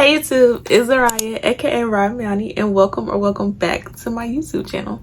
Hey YouTube, it's Araya, aka Ramiani, and welcome back to my YouTube channel.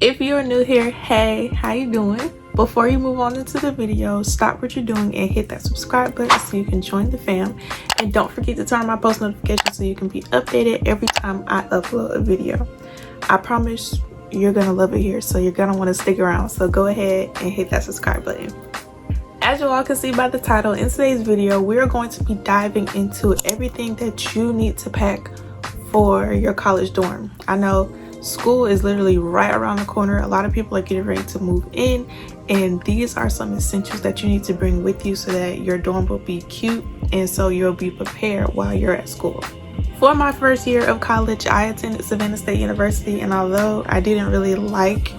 If you're new here, hey, how you doing? Before you move on into the video, stop what you're doing and hit that subscribe button so you can join the fam. And don't forget to turn on my post notifications so you can be updated every time I upload a video. I promise you're gonna love it here, so you're gonna want to stick around. So go ahead and hit that subscribe button. As you all can see by the title, in today's video, we're going to be diving into everything that you need to pack for your college dorm. I know school is literally right around the corner. A lot of people are getting ready to move in, and these are some essentials that you need to bring with you so that your dorm will be cute and so you'll be prepared while you're at school. For my first year of college, I attended Savannah State University, and although I didn't really like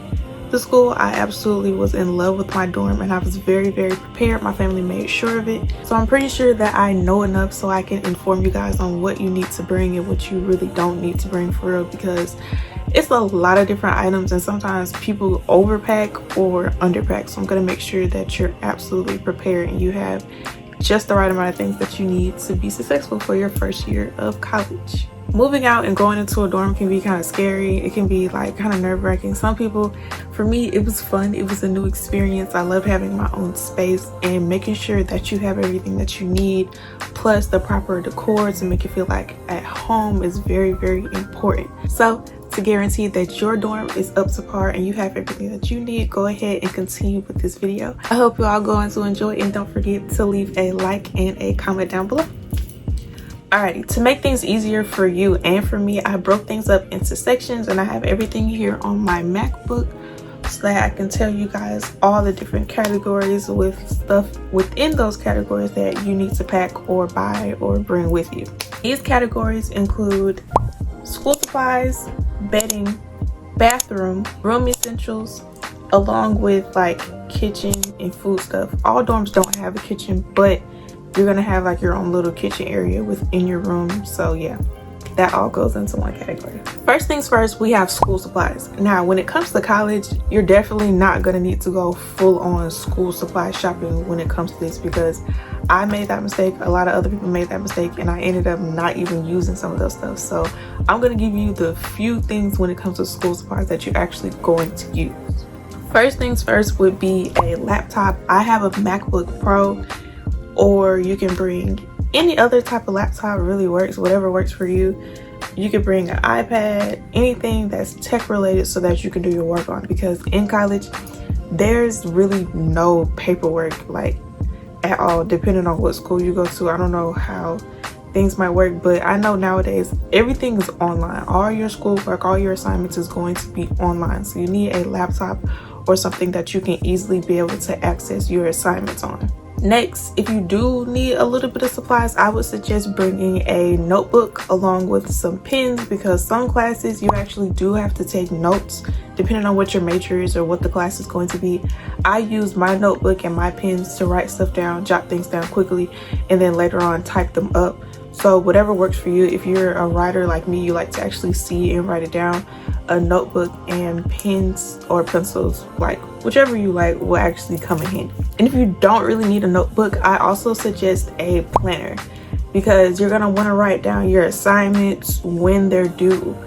the school, I absolutely was in love with my dorm, and I was very prepared. My family made sure of it, so I'm pretty sure that I know enough so I can inform you guys on what you need to bring and what you really don't need to bring for real, because it's a lot of different items and sometimes people overpack or underpack. So I'm going to make sure that you're absolutely prepared and you have just the right amount of things that you need to be successful for your first year of college. Moving out and going into a dorm can be kind of scary. It can be like kind of nerve-wracking. Some people, for me, it was fun. It was a new experience. I love having my own space and making sure that you have everything that you need, plus the proper decor to make you feel like at home is very important. So to guarantee that your dorm is up to par and you have everything that you need, go ahead and continue with this video. I hope you all going to enjoy, and don't forget to leave a like and a comment down below. Alrighty, to make things easier for you and for me, I broke things up into sections, and I have everything here on my MacBook so that I can tell you guys all the different categories with stuff within those categories that you need to pack or buy or bring with you. These categories include school supplies, bedding, bathroom, room essentials, along with like kitchen and food stuff. All dorms don't have a kitchen, but you're gonna have like your own little kitchen area within your room. So yeah, that all goes into one category. First things first, we have school supplies. Now, when it comes to college, you're definitely not gonna need to go full on school supply shopping when it comes to this, because I made that mistake. A lot of other people made that mistake, and I ended up not even using some of those stuff. So I'm gonna give you the few things when it comes to school supplies that you're actually going to use. First things first would be a laptop. I have a MacBook Pro, or you can bring any other type of laptop. Really works, whatever works for you. You could bring an iPad, anything that's tech related so that you can do your work on, because in college there's really no paperwork like at all, depending on what school you go to. I don't know how things might work, but I know nowadays everything is online. All your schoolwork, all your assignments is going to be online, so you need a laptop or something that you can easily be able to access your assignments on. Next, if you do need a little bit of supplies, I would suggest bringing a notebook along with some pens, because some classes you actually do have to take notes depending on what your major is or what the class is going to be. I use my notebook and my pens to write stuff down, jot things down quickly, and then later on type them up. So whatever works for you. If you're a writer like me, you like to actually see and write it down, a notebook and pens or pencils, like whichever you like, will actually come in handy. And if you don't really need a notebook, I also suggest a planner, because you're gonna want to write down your assignments, when they're due,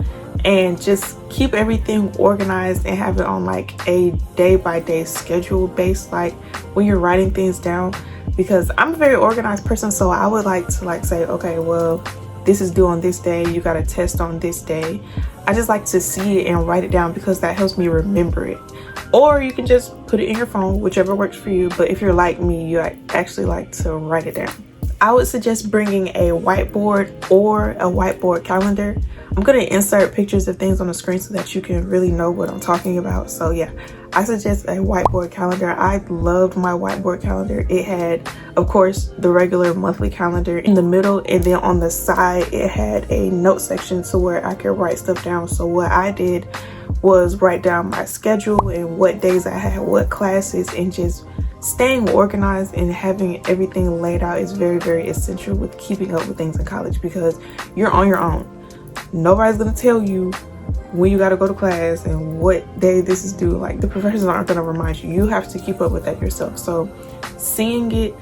and just keep everything organized and have it on like a day-by-day schedule based, like when you're writing things down. Because I'm a very organized person, so I would like to say, okay, well, this is due on this day, you got a test on this day. I just like to see it and write it down, because that helps me remember it. Or you can just put it in your phone, whichever works for you. But if you're like me, you actually like to write it down. I would suggest bringing a whiteboard or a whiteboard calendar. I'm going to insert pictures of things on the screen so that you can really know what I'm talking about. So yeah, I suggest a whiteboard calendar. I loved my whiteboard calendar. It had, of course, the regular monthly calendar in the middle, and then on the side it had a note section to where I could write stuff down. So what I did was write down my schedule and what days I had what classes, and just staying organized and having everything laid out is very essential with keeping up with things in college, because you're on your own. nobody's gonna tell you when you got to go to class and what day this is due. Like, the professors aren't going to remind you. You have to keep up with that yourself. So seeing it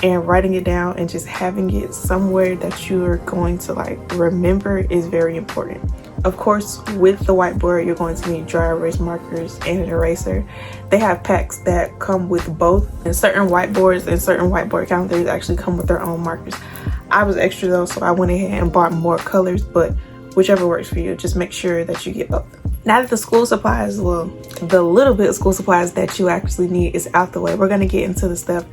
and writing it down and just having it somewhere that you're going to like remember is very important. Of course, with the whiteboard, you're going to need dry erase markers and an eraser. They have packs that come with both, and certain whiteboards and certain whiteboard calendars actually come with their own markers. I was extra though, so I went ahead and bought more colors, but whichever works for you, just make sure that you get both. Now that the school supplies, well, the little bit of school supplies that you actually need is out the way, we're gonna get into the stuff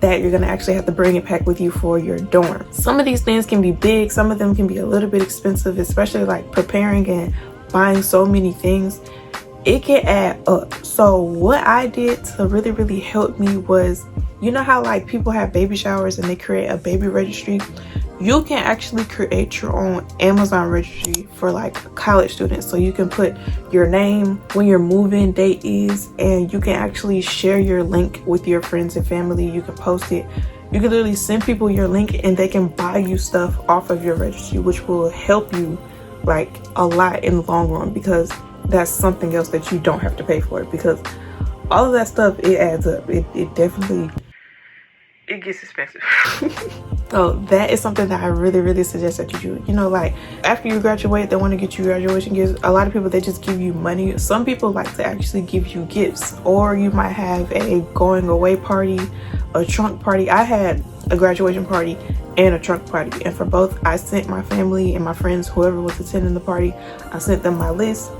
that you're gonna actually have to bring and pack with you for your dorm. Some of these things can be big, some of them can be a little bit expensive, especially like preparing and buying so many things. It can add up. So what I did to really help me was, you know how like people have baby showers and they create a baby registry? You can actually create your own Amazon registry for like college students. So you can put your name, when your move-in date is, and you can actually share your link with your friends and family. You can post it. You can literally send people your link and they can buy you stuff off of your registry, which will help you like a lot in the long run, because that's something else that you don't have to pay for, because all of that stuff, it adds up. It definitely, it gets expensive. So that is something that I really suggest that you do. You know, like after you graduate, they want to get you graduation gifts. A lot of people, they just give you money. Some people like to actually give you gifts, or you might have a going away party, a trunk party. I had a graduation party and a trunk party, and for both I sent my family and my friends, whoever was attending the party, I sent them my list.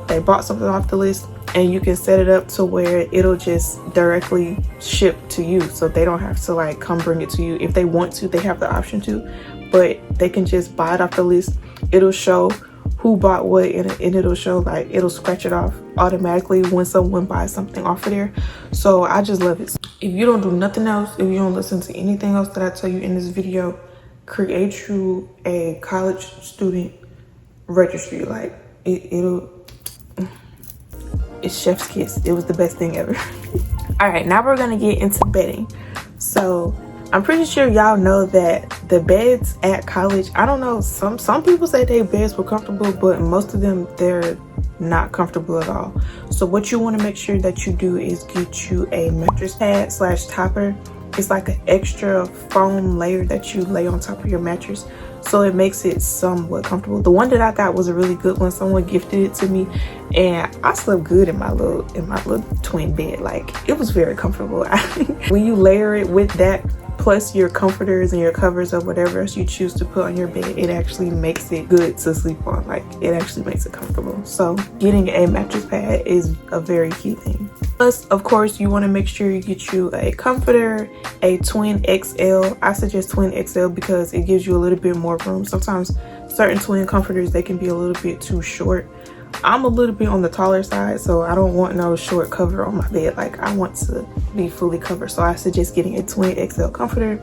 They bought something off the list, and you can set it up to where it'll just directly ship to you, so they don't have to like come bring it to you. If they want to, they have the option to, but they can just buy it off the list. It'll show who bought what, and it'll show, like, it'll scratch it off automatically when someone buys something off of there. So I just love it. If you don't do nothing else, if you don't listen to anything else that I tell you in this video, create you a college student registry. Like it's chef's kiss. It was the best thing ever. All right, now we're gonna get into bedding. So I'm pretty sure y'all know that the beds at college, I don't know, some people say their beds were comfortable, but most of them, they're not comfortable at all. So what you want to make sure that you do is get you a mattress pad / topper. It's like an extra foam layer that you lay on top of your mattress, so it makes it somewhat comfortable. The one that I got was a really good one. Someone gifted it to me, and I slept good in my little twin bed. Like, it was very comfortable. When you layer it with that, plus your comforters and your covers or whatever else you choose to put on your bed, it actually makes it good to sleep on. Like, it actually makes it comfortable. So getting a mattress pad is a very key thing. Plus, of course, you want to make sure you get you a comforter, a twin XL. I suggest twin XL because it gives you a little bit more room. Sometimes certain twin comforters, they can be a little bit too short. I'm a little bit on the taller side, so I don't want no short cover on my bed. Like, I want to be fully covered, so I suggest getting a twin XL comforter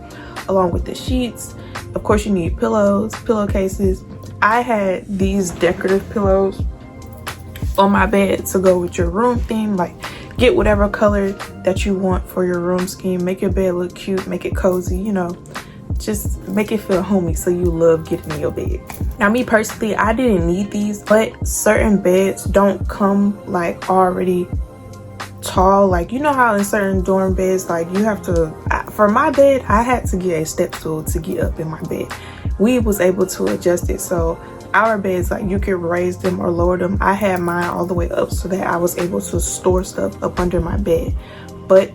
along with the sheets. Of course, you need pillows, pillowcases. I had these decorative pillows on my bed to go with your room theme. Like, get whatever color that you want for your room scheme. Make your bed look cute, make it cozy, you know, just make it feel homey so you love getting in your bed. Now, me personally, I didn't need these, but certain beds don't come like already tall. Like, you know how in certain dorm beds, like, you have to, for my bed, I had to get a step stool to get up in my bed. We was able to adjust it, so our beds, like, you could raise them or lower them. I had mine all the way up so that I was able to store stuff up under my bed, but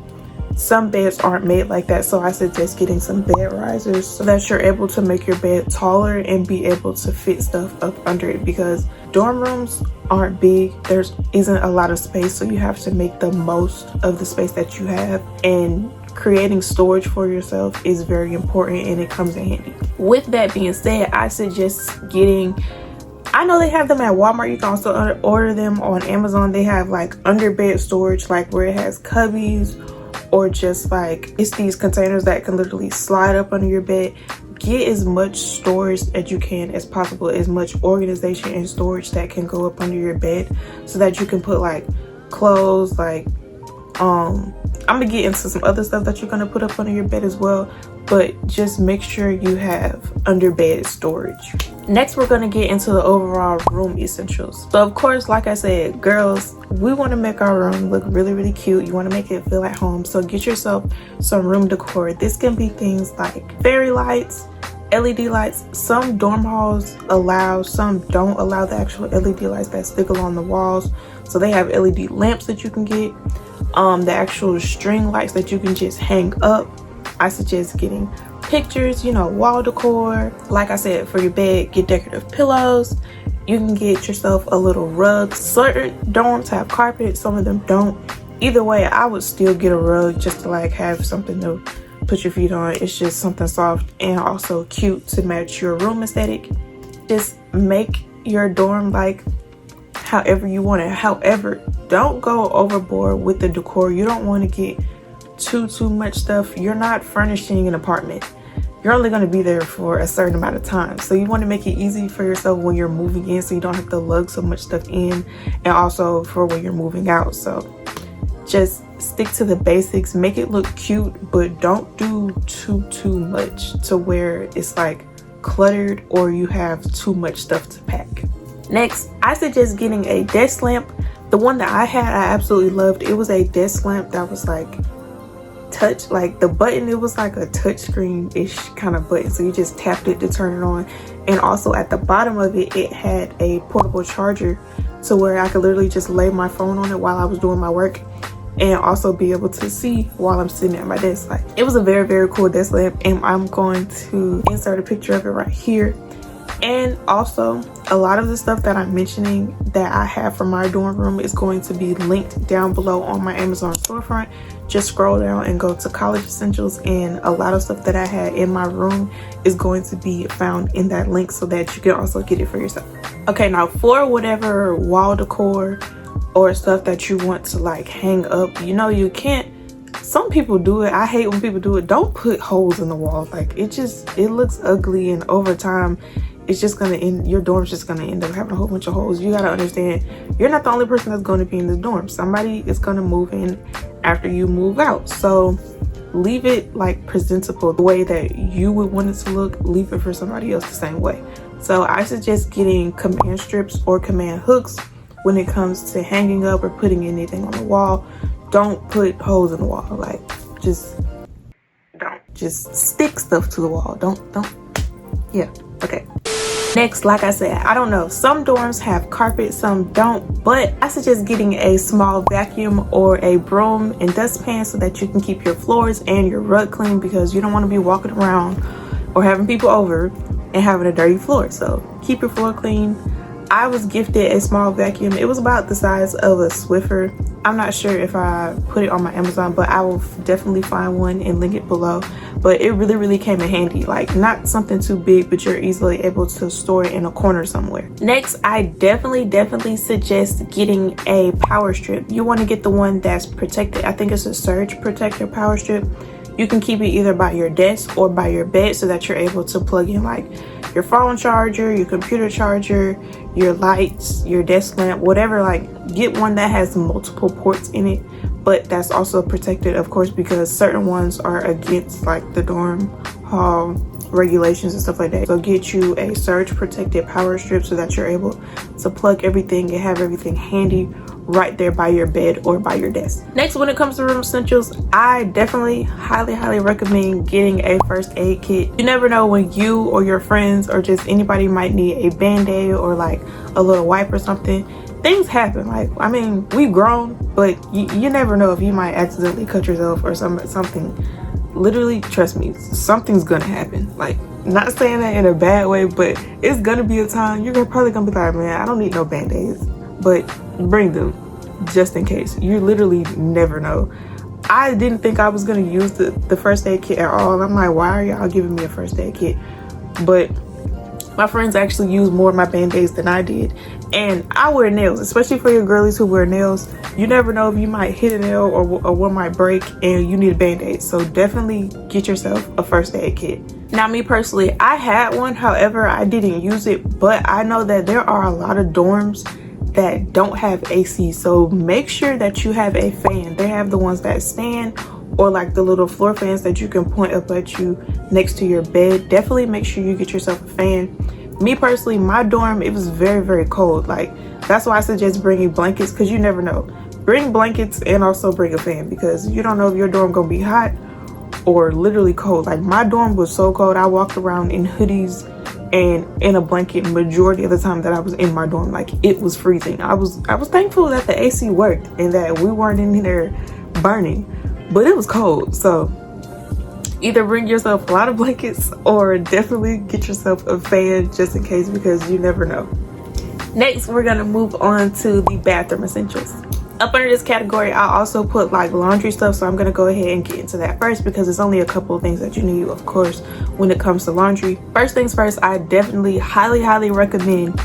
some beds aren't made like that, so I suggest getting some bed risers so that you're able to make your bed taller and be able to fit stuff up under it, because dorm rooms aren't big. There isn't a lot of space, so you have to make the most of the space that you have, and creating storage for yourself is very important, and it comes in handy. With that being said, I suggest getting, I know they have them at Walmart. You can also order them on Amazon. They have like under bed storage, like where it has cubbies, or just like, it's these containers that can literally slide up under your bed. Get as much storage as you can as possible, as much organization and storage that can go up under your bed, so that you can put like clothes, like I'm gonna get into some other stuff that you're gonna put up under your bed as well, but just make sure you have under bed storage. Next, we're going to get into the overall room essentials. So of course, like I said, girls, we want to make our room look really cute. You want to make it feel at home, so get yourself some room decor. This can be things like fairy lights, LED lights. Some dorm halls allow, some don't allow the actual LED lights that stick along the walls, so they have LED lamps that you can get. The actual string lights that you can just hang up. I suggest getting pictures, you know, wall decor. Like I said, for your bed, get decorative pillows. You can get yourself a little rug. Certain dorms have carpet, some of them don't. Either way, I would still get a rug just to like have something to put your feet on. It's just something soft and also cute to match your room aesthetic. Just make your dorm like however you want it. However, don't go overboard with the decor. You don't want to get too much stuff. You're not furnishing an apartment. You're only going to be there for a certain amount of time, so you want to make it easy for yourself when you're moving in, so you don't have to lug so much stuff in, and also for when you're moving out. So just stick to the basics, make it look cute, but don't do too much to where it's like cluttered or you have too much stuff to pack. Next, I suggest getting a desk lamp. The one that I had, I absolutely loved. It was a desk lamp that was like touch, like the button, it was like a touch screen ish kind of button, so you just tapped it to turn it on. And also at the bottom of it, it had a portable charger, to where I could literally just lay my phone on it while I was doing my work, and also be able to see while I'm sitting at my desk. Like, it was a very cool desk lamp, and I'm going to insert a picture of it right here. And also, a lot of the stuff that I'm mentioning that I have for my dorm room is going to be linked down below on my Amazon storefront. Just scroll down and go to college essentials, and a lot of stuff that I had in my room is going to be found in that link, so that you can also get it for yourself. Okay, now for whatever wall decor or stuff that you want to like hang up, you know, you can't, some people do it, I hate when people do it, don't put holes in the wall. Like, it looks ugly, and over time it's just gonna end, your dorm's just gonna end up having a whole bunch of holes. You gotta understand, you're not the only person that's gonna be in the dorm. Somebody is gonna move in after you move out, so leave it like presentable the way that you would want it to look. Leave it for somebody else the same way. So I suggest getting command strips or command hooks when it comes to hanging up or putting anything on the wall. Don't put holes in the wall. Like, just don't. Just stick stuff to the wall. Don't. Yeah. Okay. Next, like I said, I don't know, some dorms have carpet, some don't, but I suggest getting a small vacuum or a broom and dustpan so that you can keep your floors and your rug clean, because you don't want to be walking around or having people over and having a dirty floor. So keep your floor clean. I was gifted a small vacuum. It was about the size of a Swiffer. I'm not sure if I put it on my Amazon, but I will definitely find one and link it below. But it really came in handy. Like, not something too big, but you're easily able to store it in a corner somewhere. Next, I definitely suggest getting a power strip. You want to get the one that's protected. I think it's a surge protector power strip. You can keep it either by your desk or by your bed, so that you're able to plug in like your phone charger, your computer charger, your lights, your desk lamp, whatever. Like, get one that has multiple ports in it, but that's also protected, of course, because certain ones are against like the dorm hall regulations and stuff like that. So get you a surge protected power strip so that you're able to plug everything and have everything handy right there by your bed or by your desk. Next, when it comes to room essentials, I definitely highly recommend getting a first aid kit. You never know when you or your friends or just anybody might need a band-aid or like a little wipe or something. Things happen. Like, I mean, we've grown, but you never know if you might accidentally cut yourself or something. Literally, trust me, something's gonna happen. Like, not saying that in a bad way, but it's gonna be a time you're probably gonna be like, man, I don't need no band-aids, but bring them just in case. You literally never know. I didn't think I was gonna use the first aid kit at all. I'm like, why are y'all giving me a first aid kit? But my friends actually use more of my band-aids than I did. And I wear nails, especially for your girlies who wear nails. You never know if you might hit a nail or one might break and you need a band-aid. So definitely get yourself a first aid kit. Now, me personally, I had one, however, I didn't use it, but I know that there are a lot of dorms that don't have AC. So make sure that you have a fan. They have the ones that stand, or like the little floor fans that you can point up at you next to your bed. Definitely make sure you get yourself a fan, Me personally, my dorm, it was very cold. Like, that's why I suggest bringing blankets, because you never know. Bring blankets and also bring a fan, because you don't know if your dorm gonna be hot or literally cold. Like, my dorm was so cold, I walked around in hoodies and in a blanket majority of the time that I was in my dorm. Like, it was freezing. I was thankful that the AC worked and that we weren't in there burning, but it was cold. So either bring yourself a lot of blankets or definitely get yourself a fan just in case, because you never know. Next, we're gonna move on to the bathroom essentials. Up under this category, I also put like laundry stuff, so I'm gonna go ahead and get into that first, because it's only a couple of things that you need, of course, when it comes to laundry. First things first, I definitely highly recommend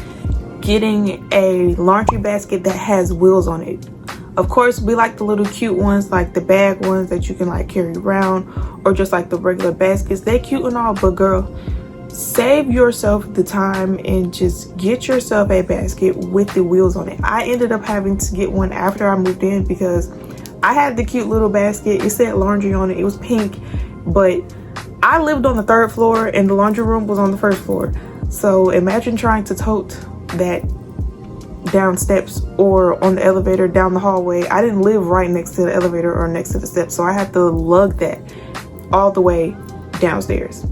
getting a laundry basket that has wheels on it. Of course, we like the little cute ones, like the bag ones that you can like carry around, or just like the regular baskets. They're cute and all, but girl, save yourself the time and just get yourself a basket with the wheels on it. I ended up having to get one after I moved in, because I had the cute little basket. It said laundry on it. It was pink, but I lived on the 3rd floor and the laundry room was on the 1st floor. So imagine trying to tote that down steps or on the elevator down the hallway. I didn't live right next to the elevator or next to the steps, so I had to lug that all the way downstairs.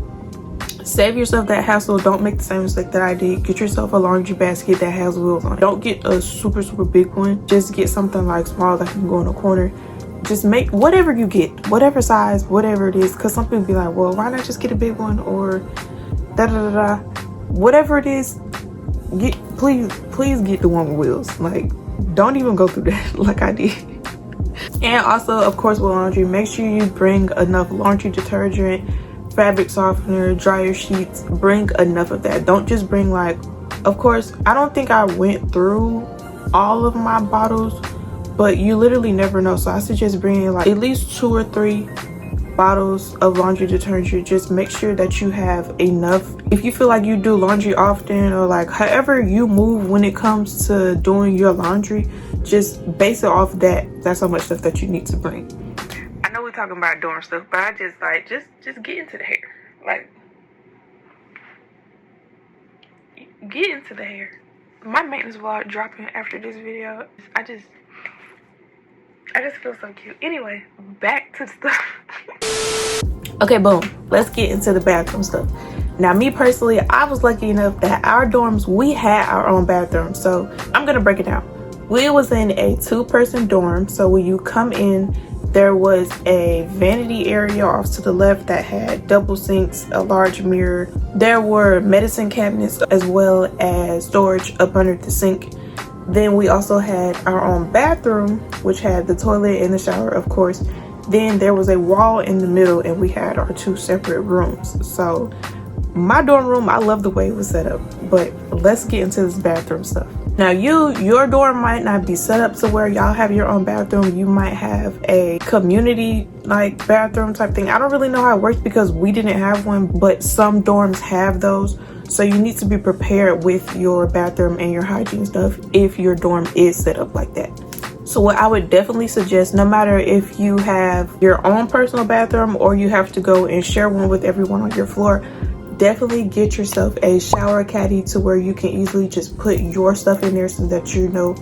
Save yourself that hassle. Don't make the same mistake that I did. Get yourself a laundry basket that has wheels on it. Don't get a super big one. Just get something like small that can go in a corner. Just make whatever you get, whatever size, whatever it is, because some people be like, well, why not just get a big one, or whatever it is. Please get the one with wheels. Like, don't even go through that like I did. And also, of course, with laundry, make sure you bring enough laundry detergent, fabric softener, dryer sheets. Bring enough of that. Don't just bring like, of course, I don't think I went through all of my bottles, but you literally never know. So I suggest bringing like at least 2 or 3 bottles of laundry detergent. Just make sure that you have enough. If you feel like you do laundry often, or like however you move when it comes to doing your laundry, just base it off that. That's how much stuff that you need to bring. I know we're talking about dorm stuff, but I just like just get into the hair. Like, get into the hair. My maintenance vlog dropping after this video. I just feel so cute. Anyway, back to the stuff. Okay, boom. Let's get into the bathroom stuff. Now, me personally, I was lucky enough that our dorms, we had our own bathroom. So I'm gonna break it down. We was in a 2-person dorm. So when you come in, there was a vanity area off to the left that had double sinks, a large mirror. There were medicine cabinets as well as storage up under the sink. Then we also had our own bathroom, which had the toilet and the shower, of course. Then there was a wall in the middle, and we had our 2 separate rooms. So my dorm room, I love the way it was set up. But let's get into this bathroom stuff. Now, your dorm might not be set up to where y'all have your own bathroom. You might have a community like bathroom type thing. I don't really know how it works because we didn't have one, but some dorms have those. So you need to be prepared with your bathroom and your hygiene stuff if your dorm is set up like that. So what I would definitely suggest, no matter if you have your own personal bathroom or you have to go and share one with everyone on your floor, definitely get yourself a shower caddy to where you can easily just put your stuff in there so that you know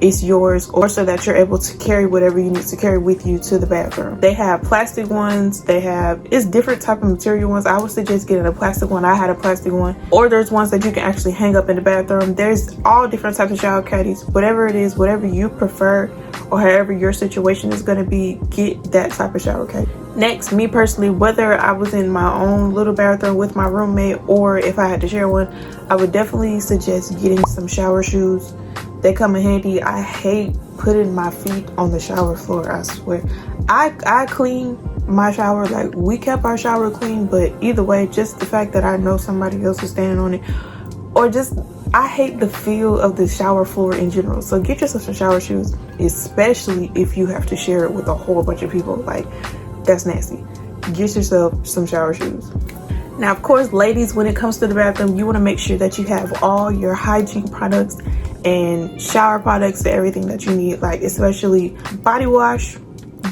it's yours, or so that you're able to carry whatever you need to carry with you to the bathroom. They have plastic ones, it's different type of material ones. I would suggest getting a plastic one. I had a plastic one, or there's ones that you can actually hang up in the bathroom. There's all different types of shower caddies. Whatever it is, whatever you prefer, or however your situation is going to be, get that type of shower caddy. Next, me personally, whether I was in my own little bathroom with my roommate or if I had to share one, I would definitely suggest getting some shower shoes. They come in handy. I hate putting my feet on the shower floor, I swear. I clean my shower, like we kept our shower clean, but either way, just the fact that I know somebody else is standing on it, or just I hate the feel of the shower floor in general. So get yourself some shower shoes, especially if you have to share it with a whole bunch of people. Like, that's nasty. Get yourself some shower shoes. Now, of course, ladies, when it comes to the bathroom, you want to make sure that you have all your hygiene products and shower products, everything that you need, like especially body wash,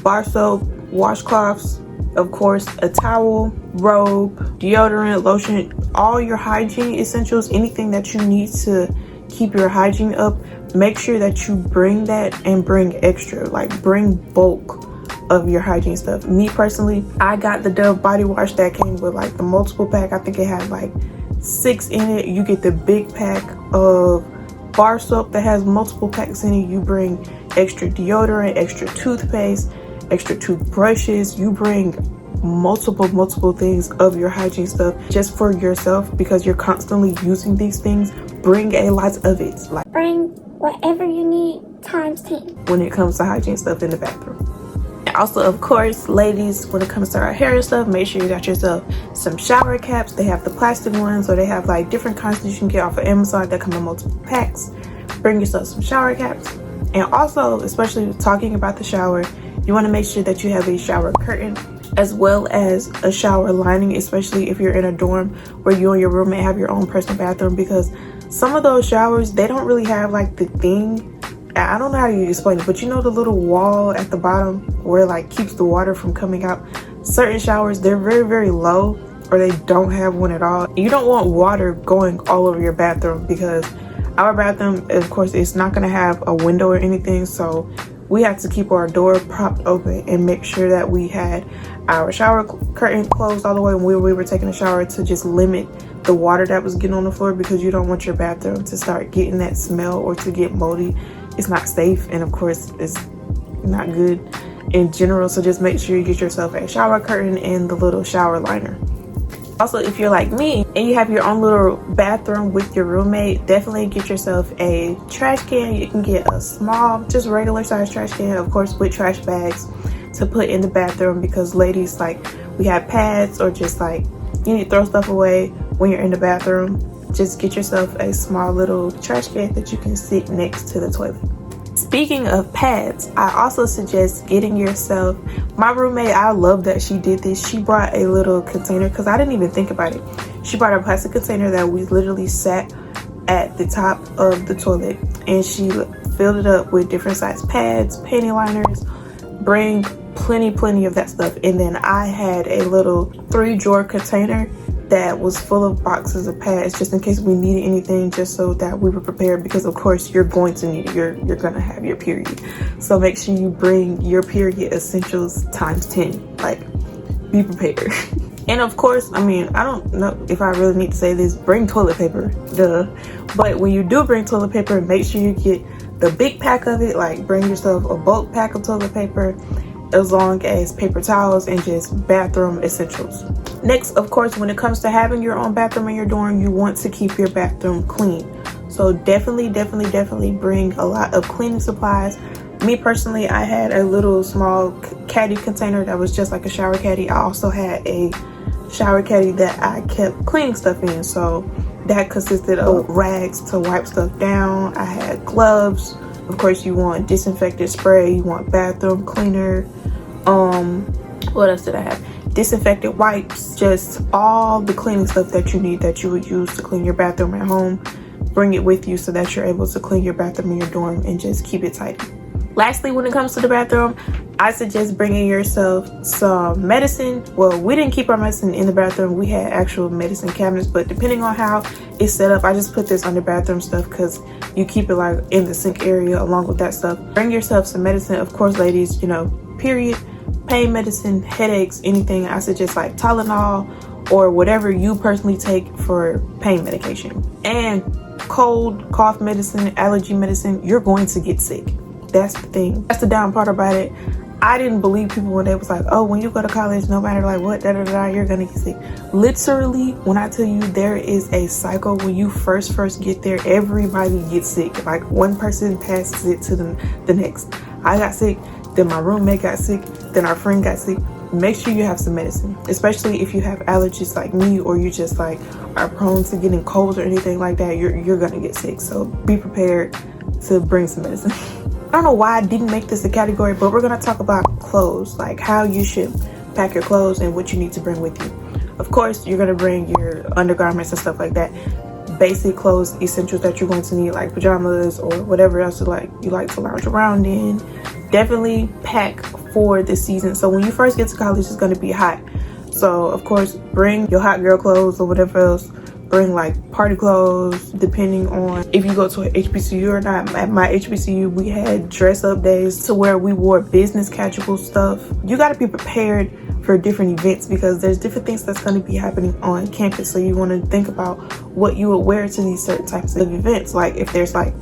bar soap, washcloths, of course, a towel, robe, deodorant, lotion, all your hygiene essentials, anything that you need to keep your hygiene up. Make sure that you bring that and bring extra, like bring bulk of your hygiene stuff. Me personally, I got the Dove body wash that came with like the multiple pack. I think it had like 6 in it. You get the big pack of bar soap that has multiple packs in it. You bring extra deodorant, extra toothpaste, extra toothbrushes. You bring multiple things of your hygiene stuff just for yourself, because you're constantly using these things. Bring a lot of it. Like, bring whatever you need times 10 when it comes to hygiene stuff in the bathroom. And also, of course, ladies, when it comes to our hair and stuff, make sure you got yourself some shower caps. They have the plastic ones, or they have like different kinds that you can get off of Amazon that come in multiple packs. Bring yourself some shower caps. And also, especially talking about the shower, you want to make sure that you have a shower curtain as well as a shower lining, especially if you're in a dorm where you and your roommate have your own personal bathroom, because some of those showers, they don't really have like the thing, I don't know how you explain it, but you know the little wall at the bottom where it like keeps the water from coming out. Certain showers, they're very low, or they don't have one at all. You don't want water going all over your bathroom, because our bathroom, of course, it's not going to have a window or anything, so we have to keep our door propped open and make sure that we had our shower curtain closed all the way when we were taking a shower, to just limit the water that was getting on the floor, because you don't want your bathroom to start getting that smell or to get moldy. It's not safe, and of course it's not good in general. So just make sure you get yourself a shower curtain and the little shower liner. Also, if you're like me and you have your own little bathroom with your roommate, definitely get yourself a trash can. You can get a small, just regular size trash can, of course, with trash bags to put in the bathroom, because ladies, like, we have pads, or just like you need to throw stuff away when you're in the bathroom. Just get yourself a small little trash can that you can sit next to the toilet. Speaking of pads, I also suggest getting yourself, my roommate, I love that she did this. She brought a little container, because I didn't even think about it. She brought a plastic container that we literally sat at the top of the toilet, and she filled it up with different size pads, panty liners. Bring plenty of that stuff. And then I had a little 3-drawer container that was full of boxes of pads, just in case we needed anything, just so that we were prepared, because of course you're going to need it. You're gonna have your period, so make sure you bring your period essentials times 10. Like, be prepared. And of course, I mean, I don't know if I really need to say this, bring toilet paper, duh. But when you do bring toilet paper, make sure you get the big pack of it. Like, bring yourself a bulk pack of toilet paper, as long as paper towels and just bathroom essentials. Next, of course, when it comes to having your own bathroom in your dorm, you want to keep your bathroom clean. So definitely bring a lot of cleaning supplies. Me personally, I had a little small caddy container that was just like a shower caddy. I also had a shower caddy that I kept cleaning stuff in. So that consisted of rags to wipe stuff down. I had gloves. Of course, you want disinfectant spray, you want bathroom cleaner. What else did I have? Disinfectant wipes, just all the cleaning stuff that you need, that you would use to clean your bathroom at home. Bring it with you so that you're able to clean your bathroom in your dorm and just keep it tidy. Lastly, when it comes to the bathroom, I suggest bringing yourself some medicine. Well, we didn't keep our medicine in the bathroom. We had actual medicine cabinets, but depending on how it's set up, I just put this under bathroom stuff, because you keep it like in the sink area along with that stuff. Bring yourself some medicine. Of course, ladies, you know, period, pain medicine, headaches, anything. I suggest like Tylenol or whatever you personally take for pain medication. And cold, cough medicine, allergy medicine, you're going to get sick. That's the thing. That's the down part about it. I didn't believe people when they was like, oh, when you go to college, no matter like what, you're gonna get sick. Literally, when I tell you, there is a cycle. When you first get there, everybody gets sick. Like, one person passes it to the next. I got sick, then my roommate got sick, then our friend got sick. Make sure you have some medicine, especially if you have allergies like me, or you just like are prone to getting colds or anything like that. You're gonna get sick, so be prepared to bring some medicine. I don't know why I didn't make this a category, but we're gonna talk about clothes, like how you should pack your clothes and what you need to bring with you. Of course, you're gonna bring your undergarments and stuff like that, basic clothes, essentials that you're going to need, like pajamas or whatever else you like to lounge around in. Definitely pack for the season. So when you first get to college, it's going to be hot. So of course, bring your hot girl clothes or whatever else. Bring like party clothes, depending on if you go to an HBCU or not. At my HBCU, we had dress up days to where we wore business casual stuff. You got to be prepared for different events because there's different things that's going to be happening on campus. So you want to think about what you would wear to these certain types of events. Like if there's like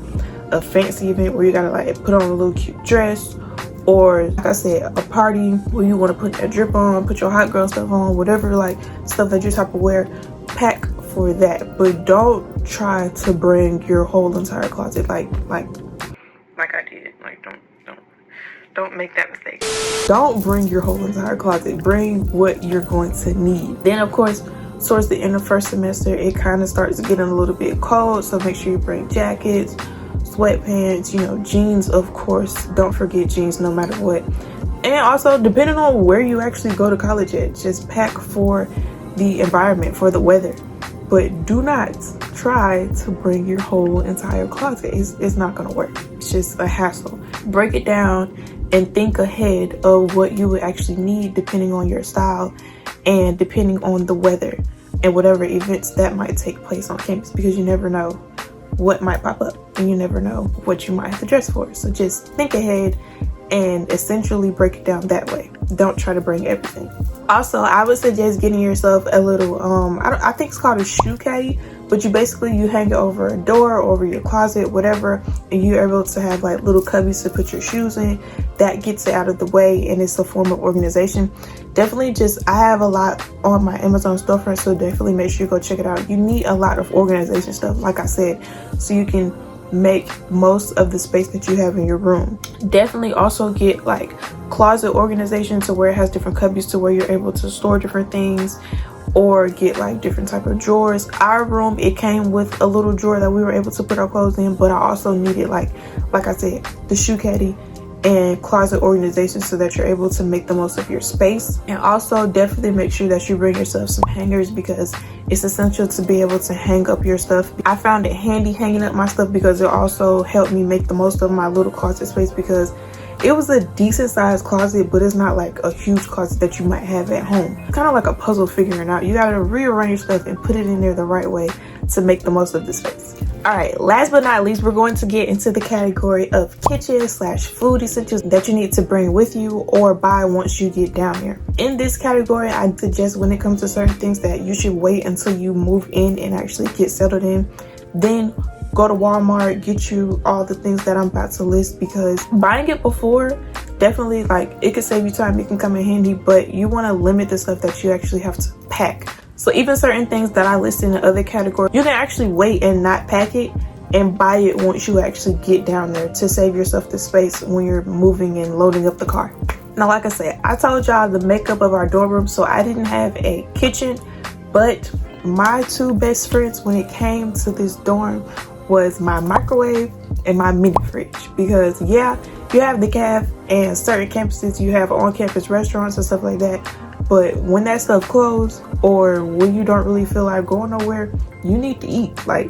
a fancy event where you got to like put on a little cute dress, or like I said, a party where you want to put that drip on, put your hot girl stuff on, whatever like stuff that you're type of wear, pack for that. But don't try to bring your whole entire closet like I did. Like don't make that mistake. Don't bring your whole entire closet. Bring what you're going to need. Then of course, towards the end of first semester, it kind of starts getting a little bit cold, so make sure you bring jackets, sweatpants, you know, jeans. Of course, don't forget jeans no matter what. And also, depending on where you actually go to college at, just pack for the environment, for the weather. But do not try to bring your whole entire closet. It's not gonna work. It's just a hassle. Break it down and think ahead of what you would actually need depending on your style and depending on the weather and whatever events that might take place on campus, because you never know what might pop up and you never know what you might have to dress for. So just think ahead and essentially break it down that way. Don't try to bring everything. Also, I would suggest getting yourself a little I think it's called a shoe caddy, but you hang it over a door, over your closet, whatever, and you're able to have like little cubbies to put your shoes in. That gets it out of the way and it's a form of organization. Definitely I have a lot on my Amazon storefront, so definitely make sure you go check it out. You need a lot of organization stuff, like I said, so you can make most of the space that you have in your room. Definitely also get like closet organization to where it has different cubbies to where you're able to store different things, or get like different type of drawers. Our room, it came with a little drawer that we were able to put our clothes in, but I also needed like I said, the shoe caddy and closet organization so that you're able to make the most of your space. And also definitely make sure that you bring yourself some hangers, because it's essential to be able to hang up your stuff. I found it handy hanging up my stuff because it also helped me make the most of my little closet space, because it was a decent sized closet, but it's not like a huge closet that you might have at home. It's kind of like a puzzle figuring out. You got to rearrange your stuff and put it in there the right way to make the most of the space. All right, last but not least, we're going to get into the category of kitchen/food essentials that you need to bring with you or buy once you get down here. In this category, I suggest when it comes to certain things that you should wait until you move in and actually get settled in. Then go to Walmart, get you all the things that I'm about to list, because buying it before, definitely like it could save you time, it can come in handy, but you want to limit the stuff that you actually have to pack. So even certain things that I list in the other category, you can actually wait and not pack it and buy it once you actually get down there to save yourself the space when you're moving and loading up the car. Now, like I said, I told y'all the makeup of our dorm room, so I didn't have a kitchen, but my two best friends when it came to this dorm was my microwave and my mini fridge. Because yeah, you have the caf and certain campuses you have on-campus restaurants and stuff like that, but when that stuff closed or when you don't really feel like going nowhere, you need to eat. Like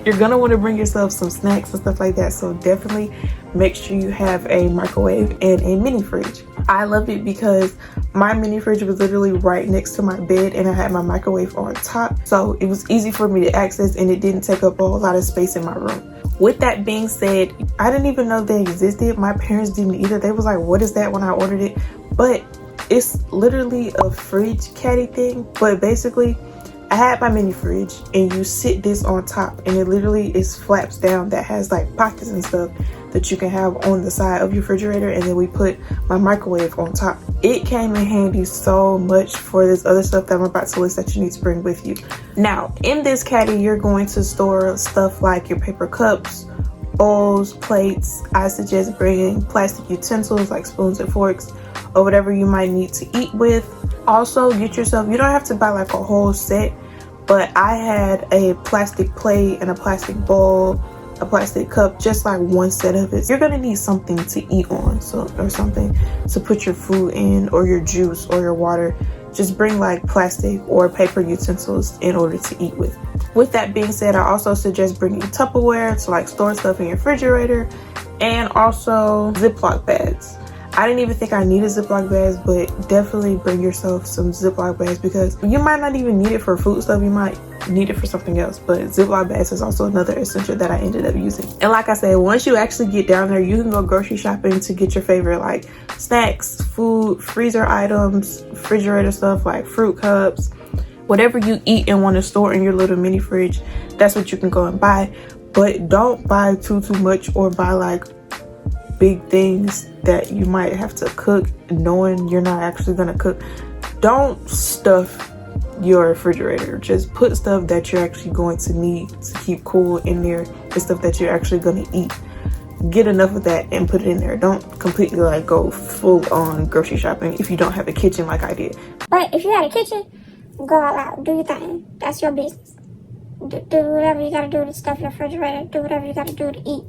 you're gonna want to bring yourself some snacks and stuff like that. So definitely make sure you have a microwave and a mini fridge. I loved it because my mini fridge was literally right next to my bed and I had my microwave on top, so it was easy for me to access and it didn't take up a whole lot of space in my room. With that being said, I didn't even know they existed. My parents didn't either. They was like, what is that, when I ordered it? But it's literally a fridge caddy thing. But basically, I had my mini fridge and you sit this on top and it literally is flaps down that has like pockets and stuff that you can have on the side of your refrigerator, and then we put my microwave on top. It came in handy so much for this other stuff that I'm about to list that you need to bring with you. Now, in this caddy, you're going to store stuff like your paper cups, bowls, plates. I suggest bringing plastic utensils like spoons and forks or whatever you might need to eat with. Also, get yourself, you don't have to buy like a whole set, but I had a plastic plate and a plastic bowl, a plastic cup, just like one set of it. You're gonna need something to eat on, or something to put your food in, or your juice or your water. Just bring like plastic or paper utensils in order to eat with. With that being said, I also suggest bringing Tupperware to like store stuff in your refrigerator, and also Ziploc bags. I didn't even think I needed Ziploc bags, but definitely bring yourself some Ziploc bags because you might not even need it for food stuff. You might need it for something else, but Ziploc bags is also another essential that I ended up using. And like I said, once you actually get down there, you can go grocery shopping to get your favorite like snacks, food, freezer items, refrigerator stuff like fruit cups, whatever you eat and want to store in your little mini fridge. That's what you can go and buy. But don't buy too much or buy like big things that you might have to cook knowing you're not actually gonna cook. Don't stuff your refrigerator. Just put stuff that you're actually going to need to keep cool in there and stuff that you're actually going to eat. Get enough of that and put it in there. Don't completely like go full on grocery shopping if you don't have a kitchen like I did. But if you had a kitchen, go all out. Do your thing. That's your business. Do whatever you gotta do to stuff your refrigerator. Do whatever you gotta do to eat.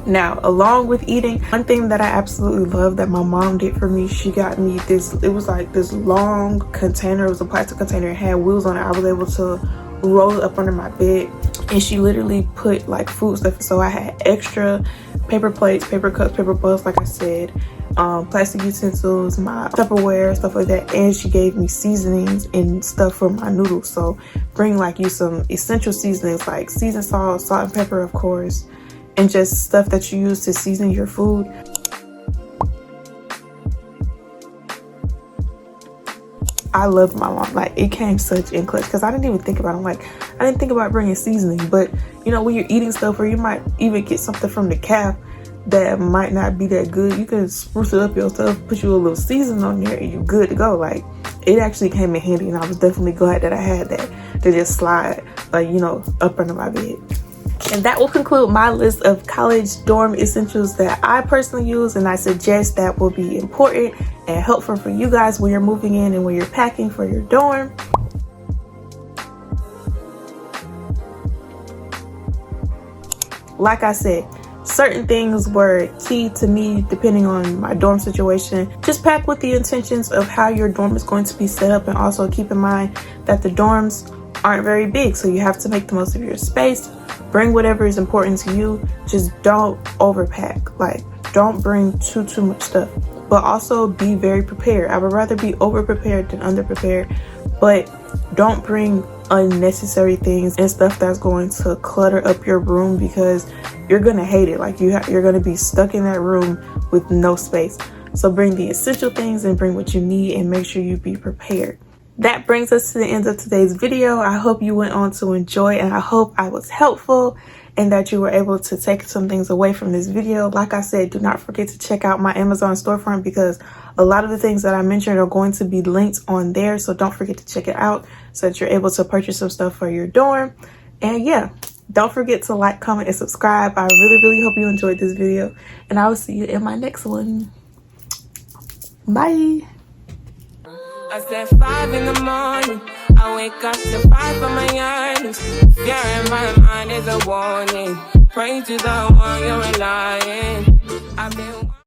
Now, along with eating, one thing that I absolutely love that my mom did for me, she got me this, it was like this long container. It was a plastic container. It had wheels on it. I was able to roll it up under my bed, and she literally put like food stuff. So I had extra paper plates, paper cups, paper bowls, like I said, plastic utensils, my Tupperware, stuff like that. And she gave me seasonings and stuff for my noodles. So bring like you some essential seasonings like seasoned salt, salt and pepper, of course, and just stuff that you use to season your food. I loved my mom. Like, it came such in clutch because I didn't even think about it. Like, I didn't think about bringing seasoning, but you know, when you're eating stuff, or you might even get something from the Cap that might not be that good, you can spruce it up yourself, put you a little seasoning on there, and you're good to go. Like, it actually came in handy, and I was definitely glad that I had that to just slide, like, you know, up under my bed. And that will conclude my list of college dorm essentials that I personally use, and I suggest that will be important and helpful for you guys when you're moving in and when you're packing for your dorm. Like I said, certain things were key to me depending on my dorm situation. Just pack with the intentions of how your dorm is going to be set up, and also keep in mind that the dorms aren't very big, so you have to make the most of your space. Bring whatever is important to you. Just don't overpack. Like, don't bring too much stuff, but also be very prepared. I would rather be over prepared than under prepared, but don't bring unnecessary things and stuff that's going to clutter up your room, because you're gonna hate it. Like, you're gonna be stuck in that room with no space. So bring the essential things and bring what you need, and make sure you be prepared. That brings us to the end of today's video. I hope you went on to enjoy, and I hope I was helpful and that you were able to take some things away from this video. Like I said, do not forget to check out my Amazon storefront, because a lot of the things that I mentioned are going to be linked on there. So don't forget to check it out so that you're able to purchase some stuff for your dorm. And yeah, don't forget to like, comment, and subscribe. I really hope you enjoyed this video, and I will see you in my next one. Bye. I said 5 in the morning, I wake up to 5 for my earnings. Fear in my mind is a warning. Pray to the one you're relying. I've been